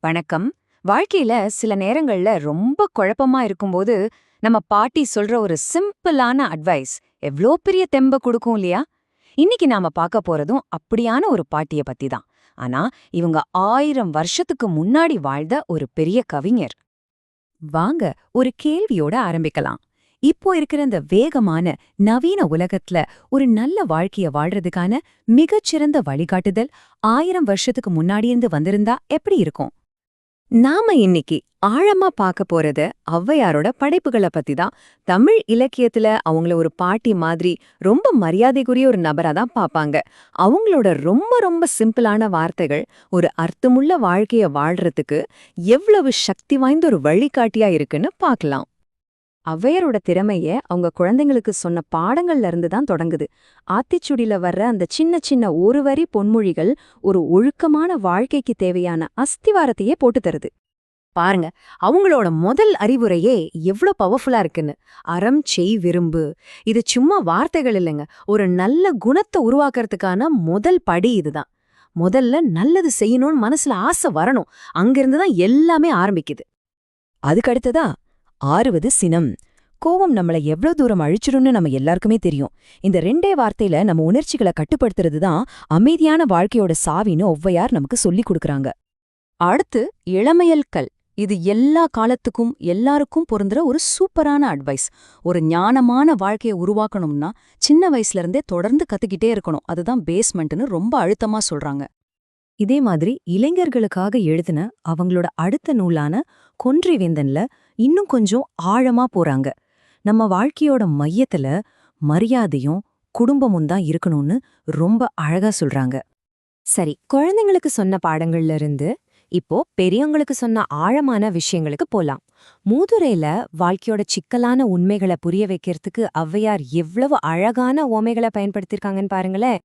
வணக்கம். வாழ்க்கையில சில நேரங்கள்ல ரொம்ப குழப்பமா இருக்கும்போது, நம்ம பாட்டி சொல்ற ஒரு சிம்பிளான அட்வைஸ் எவ்ளோ பெரிய தெம்ப குடுக்கும் இல்லையா? இன்னைக்கு நாம பார்க்க போறதும் அப்படியான ஒரு பாட்டிய பத்தி தான். ஆனா, இவங்க 1000 வருஷத்துக்கு முன்னாடி வாழ்ந்த ஒரு பெரிய கவிஞர். வாங்க ஒரு கேள்வியோட ஆரம்பிக்கலாம். இப்போ இருக்கிற இந்த வேகமான நவீன உலகத்துல ஒரு நல்ல வாழ்க்கைய வாழ்றதுக்கான மிகச்சிறந்த வழிகாட்டுதல் 1000 வருஷத்துக்கு முன்னாடி இருந்து வந்திருந்தா எப்படி இருக்கும்? நாம இன்னைக்கு ஆழமா பார்க்க போறது ஔவையாரோட படைப்புகளை பத்தி தான். தமிழ் இலக்கியத்துல அவங்கள ஒரு பாட்டி மாதிரி ரொம்ப மரியாதைக்குரிய ஒரு நபரா தான் பார்ப்பாங்க. அவங்களோட ரொம்ப ரொம்ப சிம்பிளான வார்த்தைகள் ஒரு அர்த்தமுள்ள வாழ்க்கைய வாழ்றதுக்கு எவ்வளவு சக்தி வாய்ந்த ஒரு வழிகாட்டியா இருக்குன்னு பார்க்கலாம். ஔவையாரோட திறமைய அவங்க குழந்தைங்களுக்கு சொன்ன பாடங்கள்ல இருந்து தான் தொடங்குது. ஆத்திச்சூடியில வர்ற அந்த சின்ன சின்ன ஒரு வரி பொன்மொழிகள் ஒரு ஒழுக்கமான வாழ்க்கைக்கு தேவையான அஸ்திவாரத்தையே போட்டு தருது. பாருங்க, அவங்களோட முதல் அறிவுரையே எவ்ளோ பவர்ஃபுல்லா இருக்குன்னு. அறம் செய் விரும்பு. இது சும்மா வார்த்தைகள் இல்லைங்க, ஒரு நல்ல குணத்தை உருவாக்குறதுக்கான முதல் படி இதுதான். முதல்ல நல்லது செய்யணும்னு மனசுல ஆசை வரணும். அங்கிருந்து தான் எல்லாமே ஆரம்பிக்குது. அதுக்கடுத்ததா ஆறுவது சினம். கோவம் நம்மள எவ்ளோ தூரம் அழிச்சிடும்னு நம்ம எல்லாருக்குமே தெரியும். இந்த ரெண்டே வார்த்தையில நம்ம உணர்ச்சிகளை கட்டுப்படுத்துறது தான் அமைதியான வாழ்க்கையோட சாவின்னு ஔவையார் நமக்கு சொல்லிக் கொடுக்கறாங்க. அடுத்து இளமையல் கல். இது எல்லா காலத்துக்கும் எல்லாருக்கும் பொருந்துற ஒரு சூப்பரான அட்வைஸ். ஒரு ஞானமான வாழ்க்கையை உருவாக்கணும்னா சின்ன வயசுல இருந்தே தொடர்ந்து கத்துக்கிட்டே இருக்கணும். அதுதான் பேஸ்மெண்ட்னு ரொம்ப அழுத்தமா சொல்றாங்க. இதே மாதிரி இளைஞர்களுக்காக எழுதின அவங்களோட அடுத்த நூலான கொன்றை வேந்தன்ல இன்னும் கொஞ்சம் ஆழமா போறாங்க. நம்ம வாழ்க்கையோட மையத்துல மரியாதையும் குடும்பமும் தான் இருக்கணும்னு ரொம்ப அழகா சொல்றாங்க. சரி, குழந்தைங்களுக்கு சொன்ன பாடங்கள்ல இருந்து இப்போ பெரியவங்களுக்கு சொன்ன ஆழமான விஷயங்களுக்கு போலாம். மூதுரையில வாழ்க்கையோட சிக்கலான உண்மைகளை புரிய வைக்கிறதுக்கு ஔவையார் எவ்வளவு அழகான உவமைகளை பயன்படுத்திருக்காங்கன்னு பாருங்களேன்.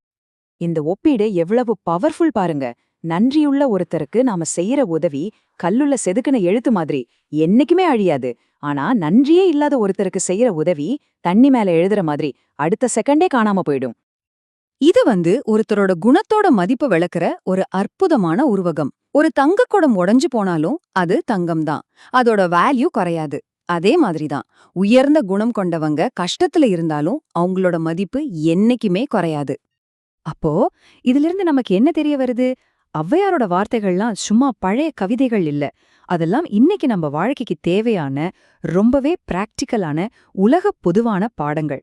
இந்த ஒப்பீடு எவ்வளவு பவர்ஃபுல் பாருங்க. நன்றியுள்ள ஒருத்தருக்கு நாம செய்யற உதவி கல்லுள்ள செதுக்கின எழுத்து மாதிரி என்னைக்குமே அழியாது. ஆனா நன்றியே இல்லாத ஒருத்தருக்கு செய்யற உதவி தண்ணி மேல எழுதுற மாதிரி அடுத்த செகண்டே காணாம போயிடும். இது ஒருத்தரோட குணத்தோட மதிப்பு விளக்குற ஒரு அற்புதமான உருவகம். ஒரு தங்க குடம் உடைஞ்சு போனாலும் அது தங்கம்தான். அதோட வேல்யூ குறையாது. அதே மாதிரிதான் உயர்ந்த குணம் கொண்டவங்க கஷ்டத்துல இருந்தாலும் அவங்களோட மதிப்பு என்னைக்குமே குறையாது. அப்போ இதிலிருந்து நமக்கு என்ன தெரிய வருது? ஔவையாரோட வார்த்தைகள்லாம் சும்மா பழைய கவிதைகள் இல்ல. அதெல்லாம் இன்னைக்கு நம்ம வாழ்க்கைக்கு தேவையான ரொம்பவே பிராக்டிக்கலான உலக பொதுவான பாடங்கள்.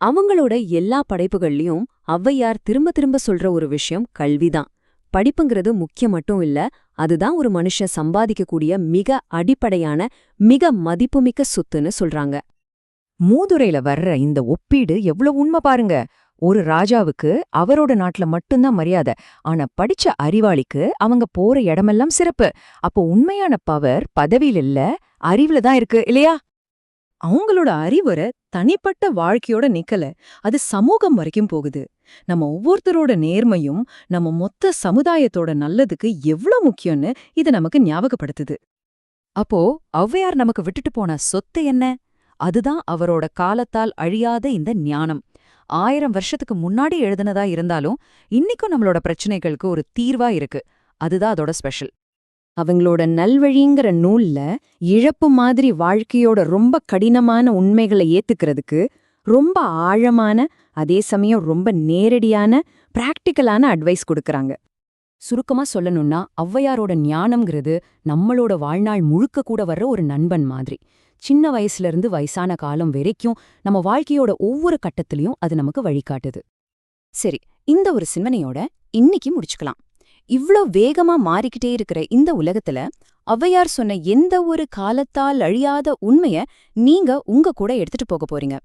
அவங்களோட எல்லா படைப்புகள்லயும் ஔவையார் திரும்ப திரும்ப சொல்ற ஒரு விஷயம் கல்விதான். படிப்புங்கிறது முக்கியம் மட்டும் இல்ல, அதுதான் ஒரு மனுஷன் சம்பாதிக்கக்கூடிய மிக அடிப்படையான மிக மதிப்புமிக்க சொத்துன்னு சொல்றாங்க. மூதுரையில வர்ற இந்த ஒப்பீடு எவ்வளவு உண்மை பாருங்க. ஒரு ராஜாவுக்கு அவரோட நாட்டுல மட்டும்தான் மரியாதை, ஆனா படிச்ச அறிவாளிக்கு அவங்க போற இடமெல்லாம் சிறப்பு. அப்போ உண்மையான பவர் பதவியில இல்ல, அறிவுல தான் இருக்கு இல்லையா? அவங்களோட அறிவுரை தனிப்பட்ட வாழ்க்கையோட நிக்கல, அது சமூகம் வரைக்கும் போகுது. நம்ம ஒவ்வொருத்தரோட நேர்மையும் நம்ம மொத்த சமுதாயத்தோட நல்லதுக்கு எவ்ளோ முக்கியம்னு இது நமக்கு ஞாபகப்படுத்துது. அப்போ ஔவையார் நமக்கு விட்டுட்டு போன சொத்து என்ன? அதுதான் அவரோட காலத்தால் அழியாத இந்த ஞானம். 1000 வருஷத்துக்கு முன்னாடி எழுதுனதா இருந்தாலும் இன்னைக்கும் நம்மளோட பிரச்சனைகளுக்கு ஒரு தீர்வா இருக்கு. அதுதான் அதோட ஸ்பெஷல். அவங்களோட நல்வழிங்கிற நூல்ல இழப்பு மாதிரி வாழ்க்கையோட ரொம்ப கடினமான உண்மைகளை ஏத்துக்கிறதுக்கு ரொம்ப ஆழமான, அதே சமயம் ரொம்ப நேரடியான பிராக்டிக்கலான அட்வைஸ் கொடுக்கறாங்க. சுருக்கமா சொல்லணும்னா ஔவையாரோட ஞானம்ங்கிறது நம்மளோட வாழ்நாள் முழுக்க கூட வர்ற ஒரு நண்பன் மாதிரி. சின்ன வயசுல இருந்து வயசான காலம் வரைக்கும் நம்ம வாழ்க்கையோட ஒவ்வொரு கட்டத்திலையும் அது நமக்கு வழிகாட்டுது. சரி, இந்த ஒரு சிந்தனையோட இன்னைக்கு முடிச்சுக்கலாம். இவ்ளோ வேகமா மாறிக்கிட்டே இருக்கிற இந்த உலகத்துல ஔவையார் சொன்ன எந்த ஒரு காலத்தால் அழியாத உண்மைய நீங்க உங்க கூட எடுத்துட்டு போக போறீங்க?